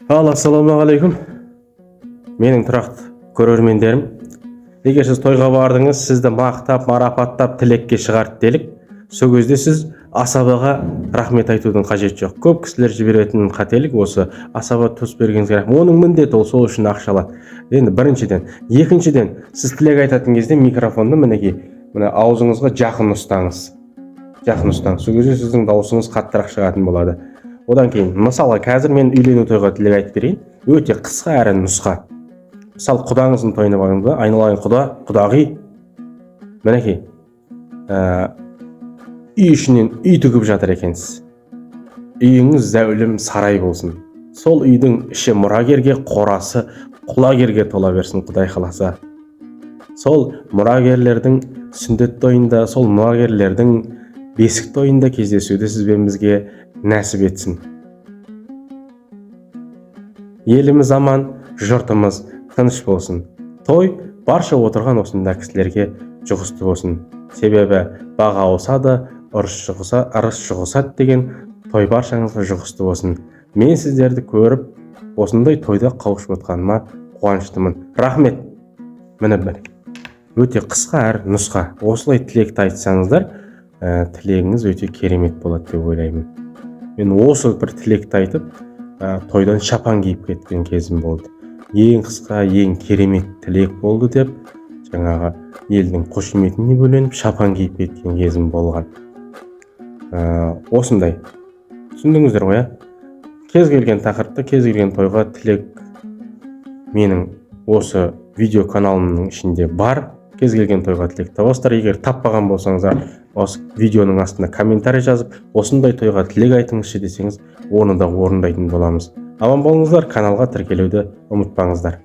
Ассалаумағалейкум. Менің тұрақты көрермендерім. Егер сіз тойға бардыңыз, сізді мақтап, марапаттап, тілекке шығарды делік. Сол кезде сіз асабаға рахмет айтудың қажеті жоқ. Көп кісілер жіберетін қателік осы: асаба төс бергеніңізге рахмет. Оның міндеті ол сол үшін ақша алады. Енді біріншіден, екіншіден, сіз тілек айтатын кезде микрофонды мінекей, мына аузыңызға жақын ұстаңыз. Жақын ұстаңыз. Сол кезде сіздің дауысыңыз қаттырақ шығатын болады. Одан кейін, мысалы, қазір мен үйлену тойға тілек айтып берейін. Өте қысқа әрі нұсқа. Мысалы, құдаңыздың тойына бардыңыз, айналайын құдағи, мінекей, үй ішінен үй тігіп жатыр екенсіз. Үйіңіз зәулім сарай болсын. Сол үйдің іші мұрагерге, қорасы құлагерге тола берсін, Құдай қаласа. Сол мұрагерлердің сүндет тойында, сол мұрагерлердің бесік тойында кездесуді сізбен бізге нәсіп етсін. Еліміз аман, жұртымыз тыныш болсын. Той барша отырған осында кісілерге жұғысты болсын. Себебі баға ауысады, ырыс жұғысады деген той баршаңызға жұғысты болсын. Мен сіздерді көріп, осындай тойда қауышып отқаныма қуаныштымын. Рахмет. Міне өте қысқа әрі нұсқа. Осылай тілекті айтсаңыздар, тілегіңіз өте керемет болады деп ойлаймын. Мен осы бір тілекті айтып, тойдан шапан киіп кеткен кезім болды. Ең қысқа, ең керемет тілек болды деп, жаңағы елдің қошеметіне бөленіп, шапан киіп кеткен кезім болған. Осындай. Түсіндіңіздер ғой, кез келген тақырыпта, кез келген тойға тілек менің осы видео каналымның ішінде бар. Кез келген тойға тілек табасыздар. Егер таппаған болсаңыздар, осы видеоның астына комментарий жазып, осындай тойға тілек айтыңызшы десеңіз, оны да орындайтын боламыз. Аман болыңыздар, каналға тіркелуді ұмытпаңыздар.